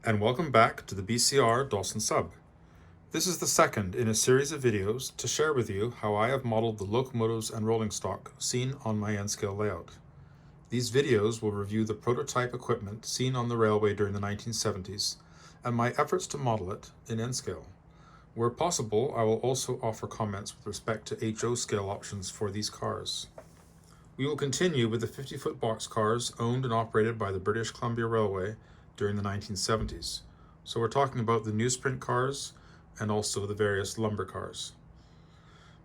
and welcome back to the BCR Dawson sub. This is the second in a series of videos to share with you how I have modeled the locomotives and rolling stock seen on my N-scale layout. These videos will review the prototype equipment seen on the railway during the 1970s and my efforts to model it in N-scale. Where possible, I will also offer comments with respect to HO scale options for these cars. We will continue with the 50-foot boxcars owned and operated by the British Columbia Railway during the 1970s. So we're talking about the newsprint cars and also the various lumber cars.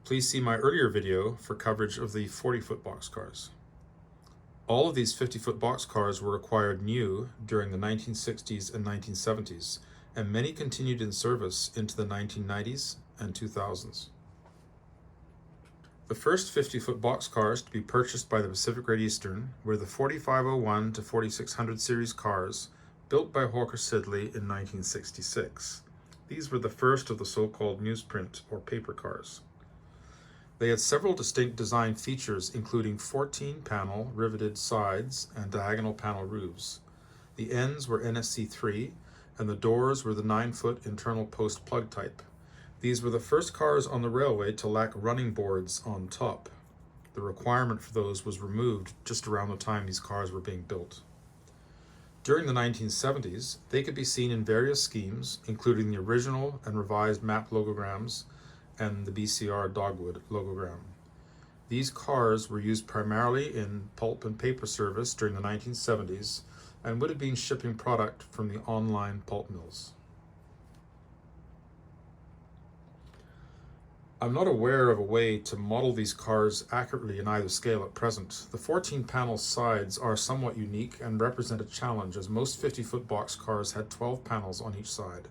Please see my earlier video for coverage of the 40-foot boxcars. All of these 50-foot boxcars were acquired new during the 1960s and 1970s, and many continued in service into the 1990s and 2000s. The first 50-foot boxcars to be purchased by the Pacific Great Eastern were the 4501 to 4600 series cars built by Hawker Siddeley in 1966. These were the first of the so-called newsprint or paper cars. They had several distinct design features, including 14-panel riveted sides and diagonal panel roofs. The ends were NSC3, and the doors were the 9-foot internal post plug type. These were the first cars on the railway to lack running boards on top. The requirement for those was removed just around the time these cars were being built. During the 1970s, they could be seen in various schemes, including the original and revised map logograms and the BCR Dogwood logogram. These cars were used primarily in pulp and paper service during the 1970s and would have been shipping product from the online pulp mills. I'm not aware of a way to model these cars accurately in either scale at present. The 14-panel sides are somewhat unique and represent a challenge, as most 50-foot boxcars had 12 panels on each side.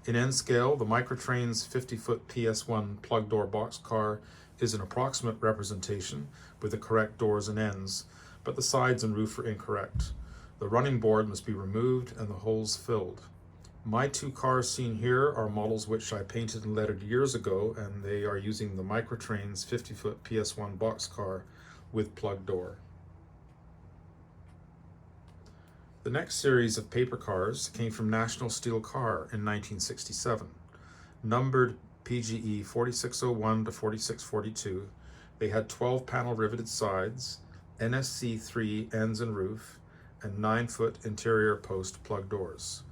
In N-scale, the Microtrain's 50-foot PS1 plug door boxcar is an approximate representation with the correct doors and ends, but the sides and roof are incorrect. The running board must be removed and the holes filled. My two cars seen here are models which I painted and lettered years ago, and they are using the Microtrain's 50-foot PS1 boxcar with plug door. The next series of paper cars came from National Steel Car in 1967. Numbered PGE 4601 to 4642, they had 12-panel riveted sides, NSC3 ends and roof, and 9-foot interior post plug doors.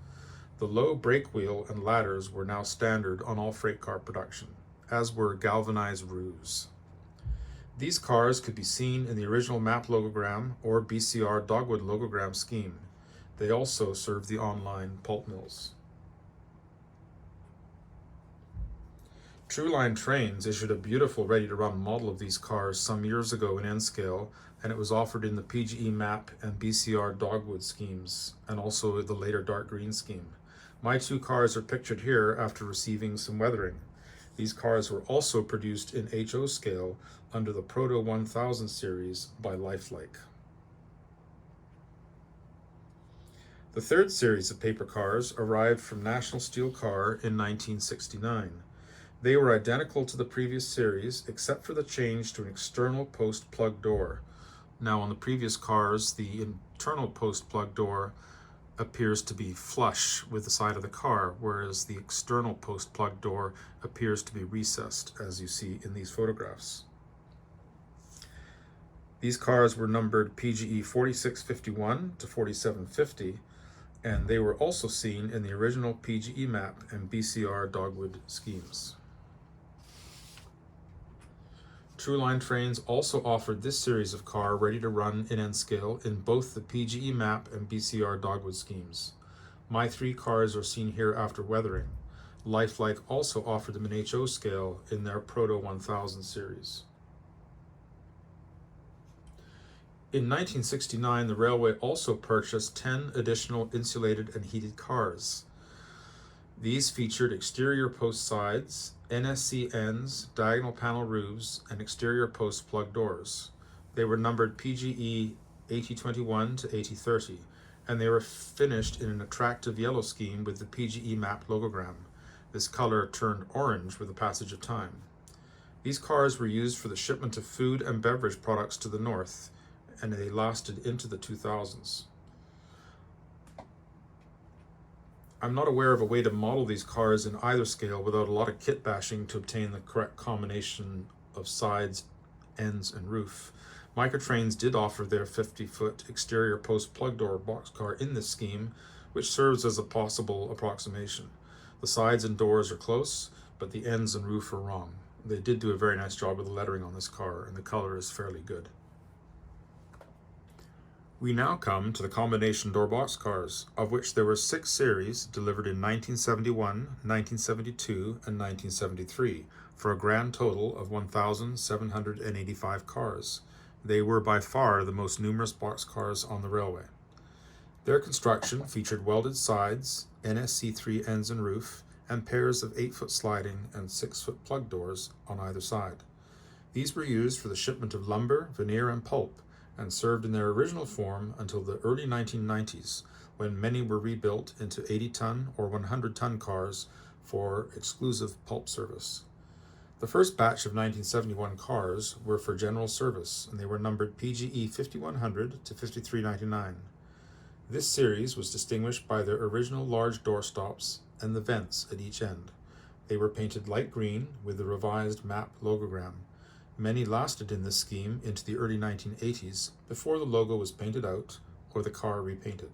The low brake wheel and ladders were now standard on all freight car production, as were galvanized roofs. These cars could be seen in the original map logogram or BCR Dogwood logogram scheme. They also served the online pulp mills. Trueline Trains issued a beautiful ready-to-run model of these cars some years ago in N-scale, and it was offered in the PGE map and BCR Dogwood schemes, and also the later dark green scheme. My two cars are pictured here after receiving some weathering. These cars were also produced in HO scale under the Proto 1000 series by Lifelike. The third series of paper cars arrived from National Steel Car in 1969. They were identical to the previous series except for the change to an external post plug door. Now on the previous cars, the internal post plug door appears to be flush with the side of the car, whereas the external post plug door appears to be recessed, as you see in these photographs. These cars were numbered PGE 4651 to 4750, and they were also seen in the original PGE map and BCR Dogwood schemes. Trueline Trains also offered this series of car ready to run in N-scale in both the PGE map and BCR Dogwood schemes. My three cars are seen here after weathering. Lifelike also offered them in HO scale in their Proto 1000 series. In 1969, the railway also purchased 10 additional insulated and heated cars. These featured exterior post sides, NSC ends, diagonal panel roofs, and exterior post plug doors. They were numbered PGE 8021 to 8030, and they were finished in an attractive yellow scheme with the PGE map logogram. This color turned orange with the passage of time. These cars were used for the shipment of food and beverage products to the north, and they lasted into the 2000s. I'm not aware of a way to model these cars in either scale without a lot of kit bashing to obtain the correct combination of sides, ends, and roof. Microtrains did offer their 50-foot exterior post plug door boxcar in this scheme, which serves as a possible approximation. The sides and doors are close, but the ends and roof are wrong. They did do a very nice job with the lettering on this car, and the color is fairly good. We now come to the combination door boxcars, of which there were 6 series delivered in 1971, 1972, and 1973, for a grand total of 1,785 cars. They were by far the most numerous boxcars on the railway. Their construction featured welded sides, NSC3 ends and roof, and pairs of 8-foot sliding and 6-foot plug doors on either side. These were used for the shipment of lumber, veneer, and pulp, and served in their original form until the early 1990s, when many were rebuilt into 80-ton or 100-ton cars for exclusive pulp service. The first batch of 1971 cars were for general service, and they were numbered PGE 5100 to 5399. This series was distinguished by their original large doorstops and the vents at each end. They were painted light green with the revised map logogram. Many lasted in this scheme into the early 1980s before the logo was painted out or the car repainted.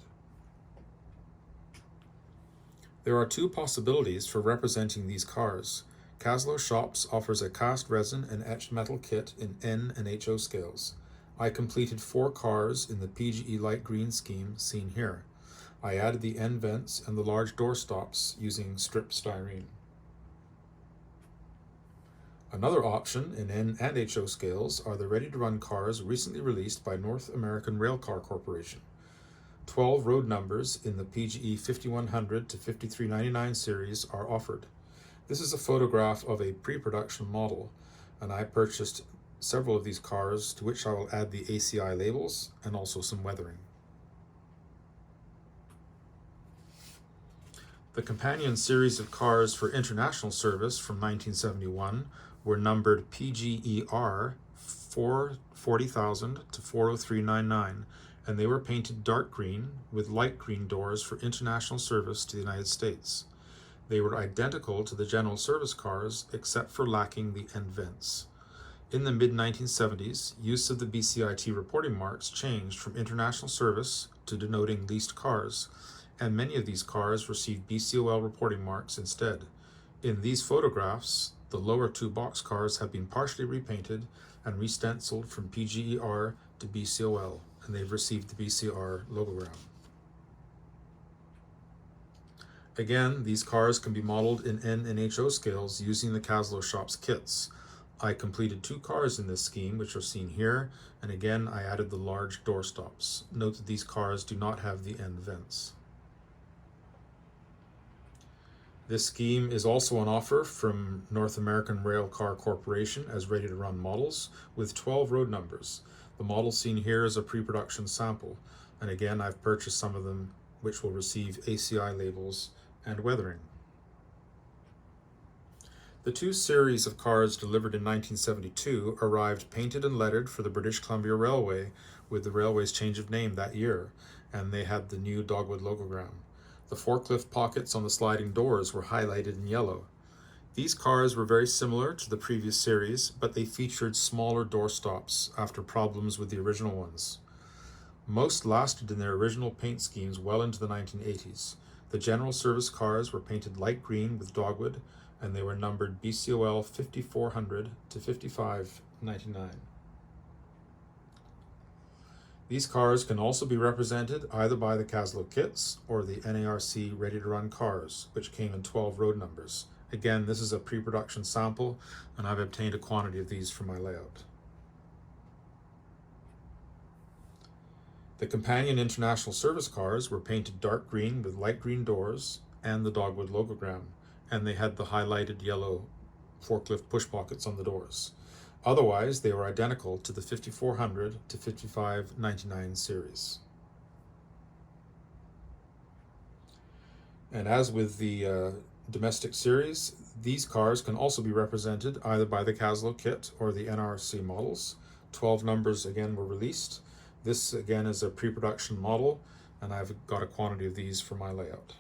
There are 2 possibilities for representing these cars. Caslow Shops offers a cast resin and etched metal kit in N and HO scales. I completed 4 cars in the PGE light green scheme seen here. I added the end vents and the large door stops using strip styrene. Another option in N and HO scales are the ready-to-run cars recently released by North American Railcar Corporation. 12 road numbers in the PGE 5100 to 5399 series are offered. This is a photograph of a pre-production model, and I purchased several of these cars, to which I will add the ACI labels and also some weathering. The companion series of cars for international service from 1971 were numbered PGER 440,000 to 40399, and they were painted dark green with light green doors for international service to the United States. They were identical to the general service cars except for lacking the end vents. In the mid-1970s, use of the BCIT reporting marks changed from international service to denoting leased cars, and many of these cars received BCOL reporting marks instead. In these photographs, the lower 2 boxcars have been partially repainted and re-stenciled from PGER to BCOL, and they've received the BCR logogram. Again, these cars can be modeled in N and HO scales using the Caslow Shops kits. I completed 2 cars in this scheme, which are seen here, and again I added the large door stops. Note that these cars do not have the end vents. This scheme is also on offer from North American Railcar Corporation as ready-to-run models with 12 road numbers. The model seen here is a pre-production sample, and again I've purchased some of them which will receive ACI labels and weathering. The 2 series of cars delivered in 1972 arrived painted and lettered for the British Columbia Railway with the railway's change of name that year, and they had the new dogwood logogram. The forklift pockets on the sliding doors were highlighted in yellow. These cars were very similar to the previous series, but they featured smaller door stops after problems with the original ones. Most lasted in their original paint schemes well into the 1980s. The general service cars were painted light green with dogwood, and they were numbered BCOL 5400 to 5599. These cars can also be represented either by the Caslow kits or the NARC ready-to-run cars, which came in 12 road numbers. Again, this is a pre-production sample, and I've obtained a quantity of these for my layout. The companion international service cars were painted dark green with light green doors and the dogwood logogram, and they had the highlighted yellow forklift push pockets on the doors. Otherwise, they were identical to the 5400 to 5599 series. And as with the domestic series, these cars can also be represented either by the Caslow kit or the NRC models. 12 numbers again were released. This again is a pre-production model, and I've got a quantity of these for my layout.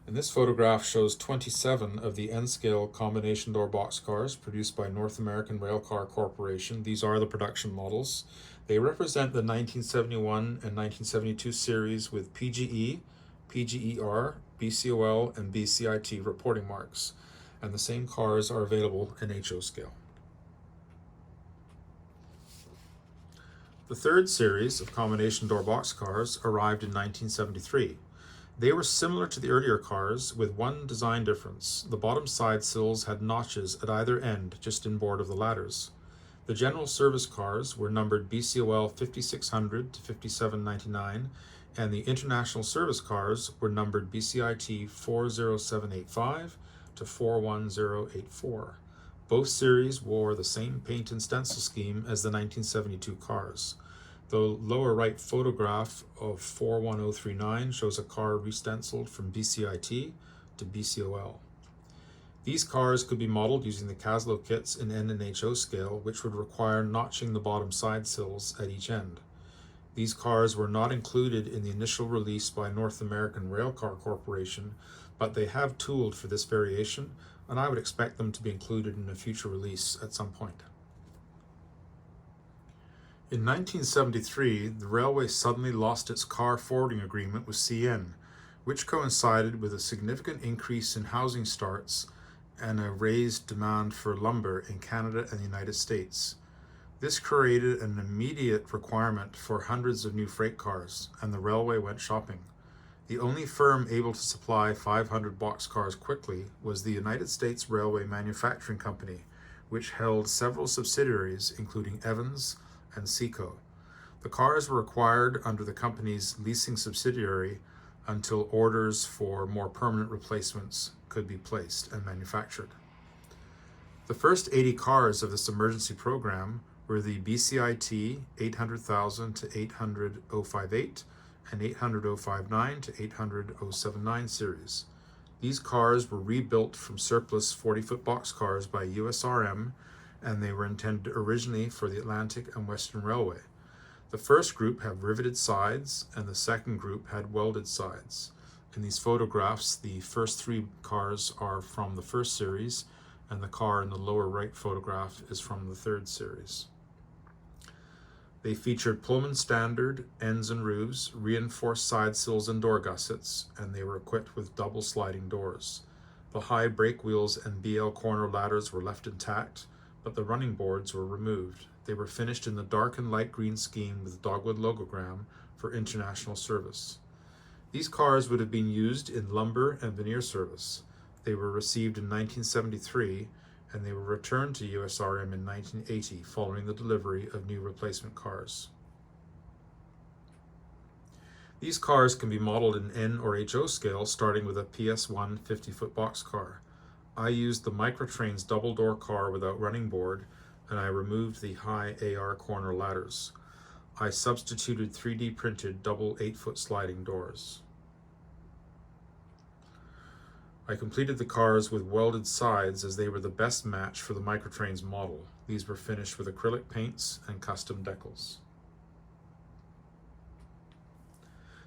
And this photograph shows 27 of the N-scale combination door boxcars produced by North American Railcar Corporation. These are the production models. They represent the 1971 and 1972 series with PGE, PGER, BCOL, and BCIT reporting marks. And the same cars are available in HO scale. The third series of combination door boxcars arrived in 1973. They were similar to the earlier cars with one design difference. The bottom side sills had notches at either end just inboard of the ladders. The general service cars were numbered BCOL 5600 to 5799, and the international service cars were numbered BCIT 40785 to 41084. Both series wore the same paint and stencil scheme as the 1972 cars. The lower right photograph of 41039 shows a car re-stenciled from BCIT to BCOL. These cars could be modeled using the Caslow kits in N and HO scale, which would require notching the bottom side sills at each end. These cars were not included in the initial release by North American Railcar Corporation, but they have tooled for this variation, and I would expect them to be included in a future release at some point. In 1973, the railway suddenly lost its car forwarding agreement with CN, which coincided with a significant increase in housing starts and a raised demand for lumber in Canada and the United States. This created an immediate requirement for hundreds of new freight cars, and the railway went shopping. The only firm able to supply 500 boxcars quickly was the United States Railway Manufacturing Company, which held several subsidiaries including Evans and Seco. The cars were acquired under the company's leasing subsidiary until orders for more permanent replacements could be placed and manufactured. The first 80 cars of this emergency program were the BCIT 800,000 to 800,058 and 800,059 to 800,079 series. These cars were rebuilt from surplus 40-foot boxcars by USRM, and they were intended originally for the Atlantic and Western Railway. The first group had riveted sides, and the second group had welded sides. In these photographs, the first three cars are from the first series, and the car in the lower right photograph is from the third series. They featured Pullman standard ends and roofs, reinforced side sills and door gussets, and they were equipped with double sliding doors. The high brake wheels and BL corner ladders were left intact, but the running boards were removed. They were finished in the dark and light green scheme with dogwood logogram for international service. These cars would have been used in lumber and veneer service. They were received in 1973, and they were returned to USRM in 1980 following the delivery of new replacement cars. These cars can be modeled in N or HO scale, starting with a PS1 50-foot boxcar. I used the Microtrains double-door car without running board, and I removed the high AR corner ladders. I substituted 3D printed double 8-foot sliding doors. I completed the cars with welded sides as they were the best match for the Microtrains model. These were finished with acrylic paints and custom decals.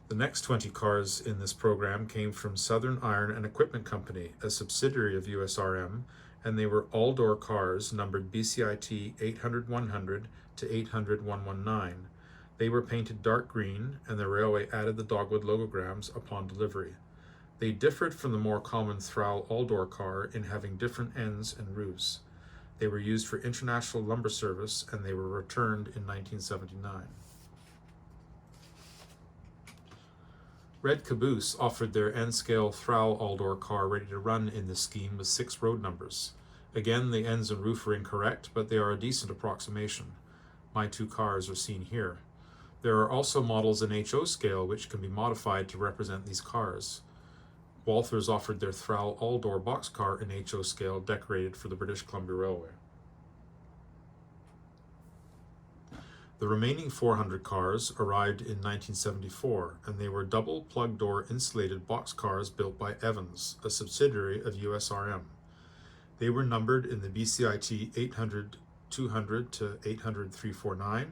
The next 20 cars in this program came from Southern Iron and Equipment Company, a subsidiary of USRM, and they were all-door cars numbered BCIT 800-100 to 800-119. They were painted dark green, and the railway added the dogwood logograms upon delivery. They differed from the more common Thrall all-door car in having different ends and roofs. They were used for international lumber service, and they were returned in 1979. Red Caboose offered their N-scale Thrall all-door car ready to run in this scheme with 6 road numbers. Again, the ends and roof are incorrect, but they are a decent approximation. My 2 cars are seen here. There are also models in HO scale which can be modified to represent these cars. Walthers offered their Thrall all-door boxcar in HO scale decorated for the British Columbia Railway. The remaining 400 cars arrived in 1974, and they were double plug-door insulated boxcars built by Evans, a subsidiary of USRM. They were numbered in the BCIT 800-200 to 800-349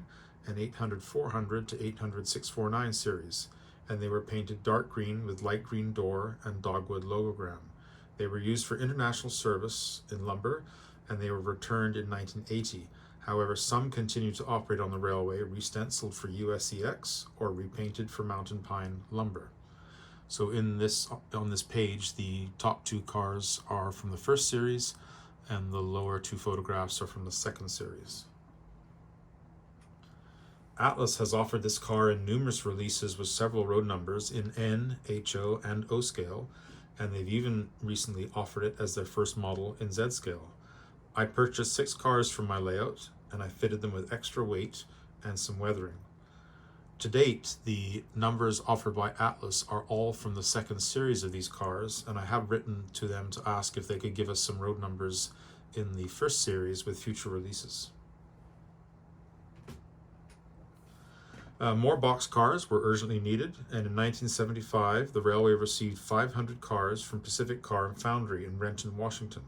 and 800-400 to 800-649 series, and they were painted dark green with light green door and dogwood logogram. They were used for international service in lumber, and they were returned in 1980. However, some continue to operate on the railway, re-stenciled for USEX or repainted for mountain pine lumber. So on this page, the top two cars are from the first series, and the lower two photographs are from the second series. Atlas has offered this car in numerous releases with several road numbers in N, HO, and O scale, and they've even recently offered it as their first model in Z scale. I purchased 6 cars from my layout, and I fitted them with extra weight and some weathering. To date, the numbers offered by Atlas are all from the second series of these cars, and I have written to them to ask if they could give us some road numbers in the first series with future releases. More boxcars were urgently needed, and in 1975, the railway received 500 cars from Pacific Car and Foundry in Renton, Washington.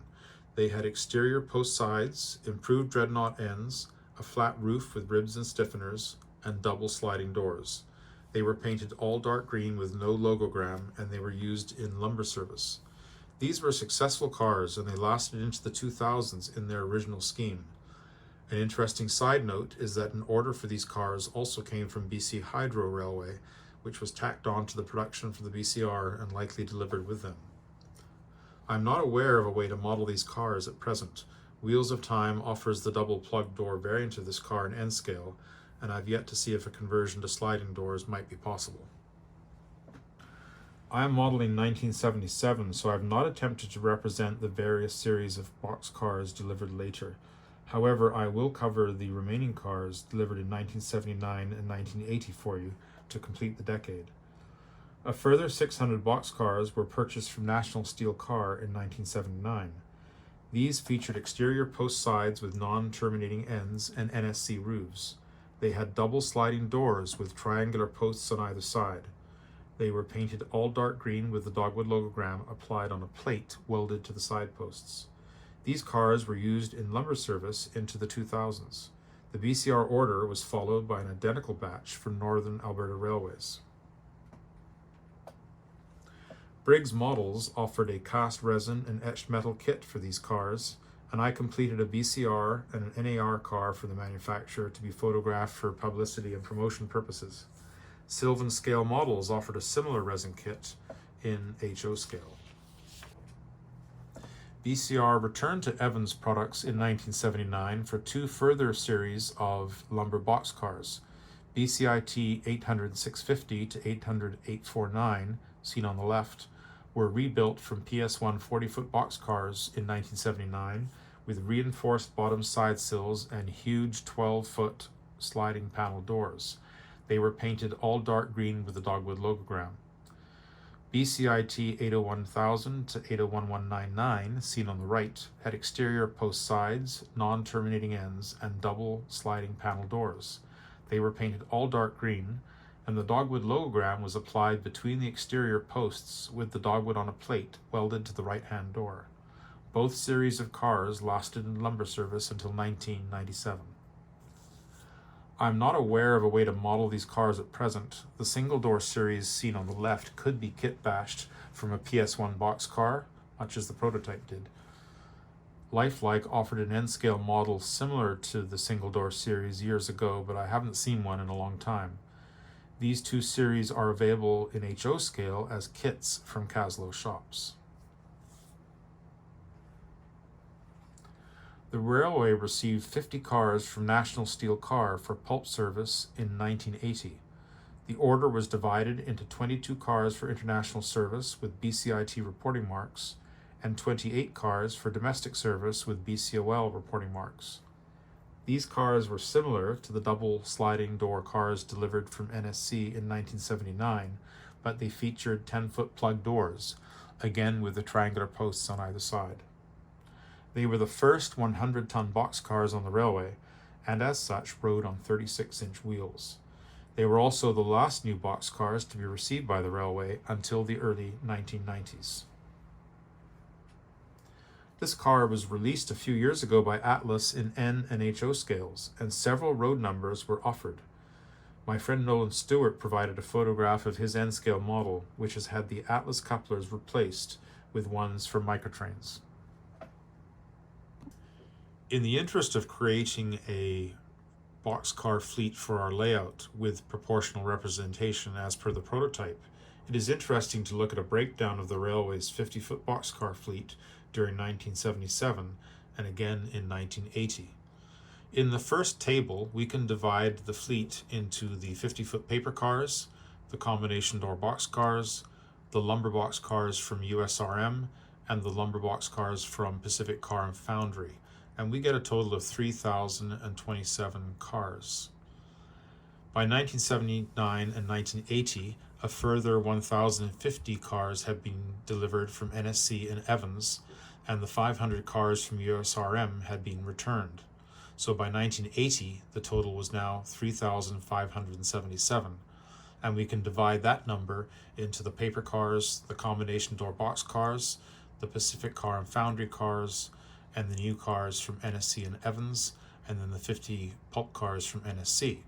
They had exterior post sides, improved dreadnought ends, a flat roof with ribs and stiffeners, and double sliding doors. They were painted all dark green with no logogram, and they were used in lumber service. These were successful cars, and they lasted into the 2000s in their original scheme. An interesting side note is that an order for these cars also came from BC Hydro Railway, which was tacked on to the production for the BCR and likely delivered with them. I'm not aware of a way to model these cars at present. Wheels of Time offers the double plug door variant of this car in N scale, and I've yet to see if a conversion to sliding doors might be possible. I am modeling 1977, so I've not attempted to represent the various series of boxcars delivered later. However, I will cover the remaining cars delivered in 1979 and 1980 for you to complete the decade. A further 600 boxcars were purchased from National Steel Car in 1979. These featured exterior post sides with non-terminating ends and NSC roofs. They had double sliding doors with triangular posts on either side. They were painted all dark green with the dogwood logogram applied on a plate welded to the side posts. These cars were used in lumber service into the 2000s. The BCR order was followed by an identical batch for Northern Alberta Railways. Briggs Models offered a cast resin and etched metal kit for these cars, and I completed a BCR and an NAR car for the manufacturer to be photographed for publicity and promotion purposes. Sylvan Scale Models offered a similar resin kit in HO scale. BCR returned to Evans Products in 1979 for 2 further series of lumber boxcars. BCIT 800-650 to 800-849, seen on the left, were rebuilt from PS1 40-foot boxcars in 1979 with reinforced bottom side sills and huge 12-foot sliding panel doors. They were painted all dark green with the dogwood logogram. BCIT 801,000 to 801199, seen on the right, had exterior post sides, non-terminating ends, and double sliding panel doors. They were painted all dark green, and the dogwood logogram was applied between the exterior posts with the dogwood on a plate welded to the right-hand door. Both series of cars lasted in lumber service until 1997. I'm not aware of a way to model these cars at present. The single-door series seen on the left could be kit-bashed from a PS1 boxcar, much as the prototype did. Lifelike offered an N-scale model similar to the single-door series years ago, but I haven't seen one in a long time. These 2 series are available in HO scale as kits from Caslow shops. The railway received 50 cars from National Steel Car for pulp service in 1980. The order was divided into 22 cars for international service with BCIT reporting marks and 28 cars for domestic service with BCOL reporting marks. These cars were similar to the double sliding door cars delivered from NSC in 1979, but they featured 10-foot plug doors, again with the triangular posts on either side. They were the first 100-ton boxcars on the railway, and as such rode on 36-inch wheels. They were also the last new boxcars to be received by the railway until the early 1990s. This car was released a few years ago by Atlas in N and HO scales, and several road numbers were offered. My friend Nolan Stewart provided a photograph of his N-scale model, which has had the Atlas couplers replaced with ones for microtrains. In the interest of creating a boxcar fleet for our layout with proportional representation as per the prototype, it is interesting to look at a breakdown of the railway's 50-foot boxcar fleet during 1977 and again in 1980. In the first table, we can divide the fleet into the 50-foot paper cars, the combination door boxcars, the lumber boxcars from USRM, and the lumber boxcars from Pacific Car and Foundry, and we get a total of 3,027 cars. By 1979 and 1980, a further 1,050 cars had been delivered from NSC and Evans, and the 500 cars from USRM had been returned. So by 1980, the total was now 3,577, and we can divide that number into the paper cars, the combination door box cars, the Pacific Car and Foundry cars, and the new cars from NSC and Evans, and then the 50 pulp cars from NSC.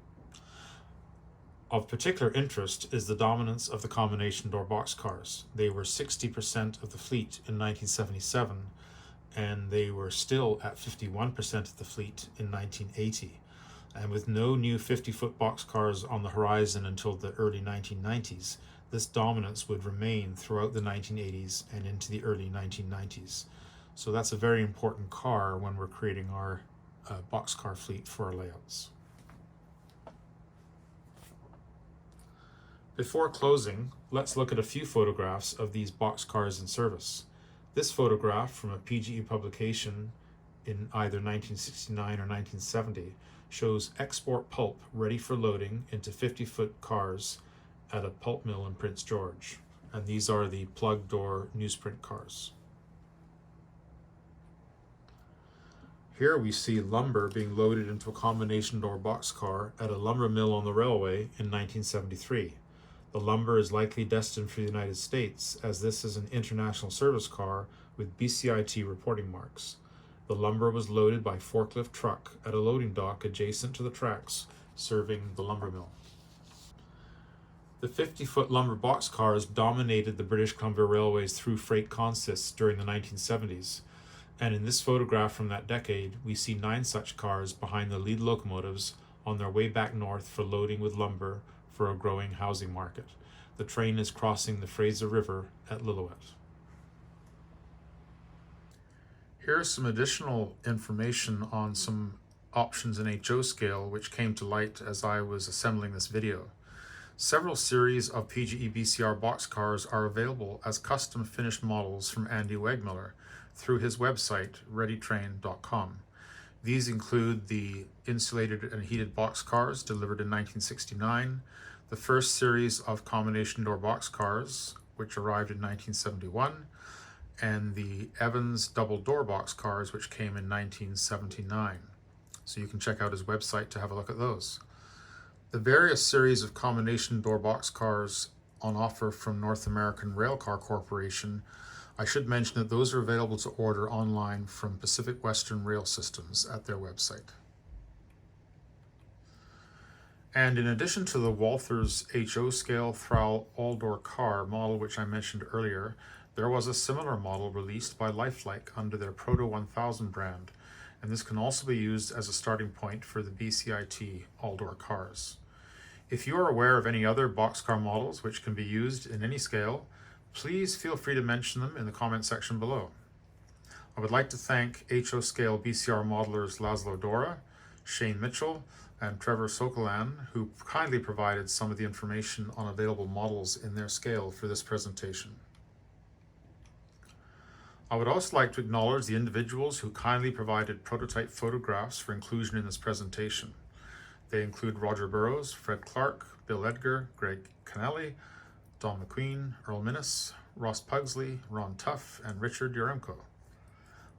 Of particular interest is the dominance of the combination door box cars. They were 60% of the fleet in 1977, and they were still at 51% of the fleet in 1980. And with no new 50-foot boxcars on the horizon until the early 1990s, this dominance would remain throughout the 1980s and into the early 1990s. So that's a very important car when we're creating our boxcar fleet for our layouts. Before closing, let's look at a few photographs of these boxcars in service. This photograph from a PGE publication in either 1969 or 1970 shows export pulp ready for loading into 50-foot cars at a pulp mill in Prince George. And these are the plug door newsprint cars. Here we see lumber being loaded into a combination door boxcar at a lumber mill on the railway in 1973. The lumber is likely destined for the United States, as this is an international service car with BCIT reporting marks. The lumber was loaded by forklift truck at a loading dock adjacent to the tracks serving the lumber mill. The 50-foot lumber boxcars dominated the British Columbia Railway's through freight consists during the 1970s, and in this photograph from that decade, we see 9 such cars behind the lead locomotives on their way back north for loading with lumber for a growing housing market. The train is crossing the Fraser River at Lillooet. Here is some additional information on some options in HO scale which came to light as I was assembling this video. Several series of PGE BCR boxcars are available as custom finished models from Andy Wegmiller through his website, readytrain.com. These include the insulated and heated boxcars delivered in 1969, the first series of combination door boxcars, which arrived in 1971, and the Evans double door boxcars, which came in 1979. So you can check out his website to have a look at those. The various series of combination door boxcars on offer from North American Railcar Corporation, I should mention that those are available to order online from Pacific Western Rail Systems at their website. And in addition to the Walthers HO scale Thrall all-door car model which I mentioned earlier, there was a similar model released by Lifelike under their Proto 1000 brand, and this can also be used as a starting point for the BCIT all-door cars. If you are aware of any other boxcar models which can be used in any scale, please feel free to mention them in the comment section below. I would like to thank HO scale BCR modelers Laszlo Dora, Shane Mitchell, and Trevor Sokolan, who kindly provided some of the information on available models in their scale for this presentation. I would also like to acknowledge the individuals who kindly provided prototype photographs for inclusion in this presentation. They include Roger Burrows, Fred Clark, Bill Edgar, Greg Kennelly, Don McQueen, Earl Minnis, Ross Pugsley, Ron Tuff, and Richard Yaremko.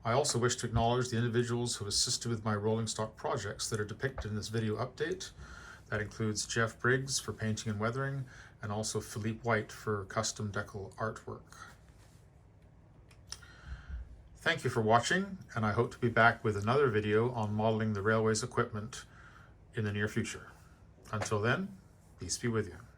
I also wish to acknowledge the individuals who assisted with my rolling stock projects that are depicted in this video update. That includes Jeff Briggs for painting and weathering, and also Philippe White for custom decal artwork. Thank you for watching, and I hope to be back with another video on modeling the railway's equipment in the near future. Until then, Peace be with you.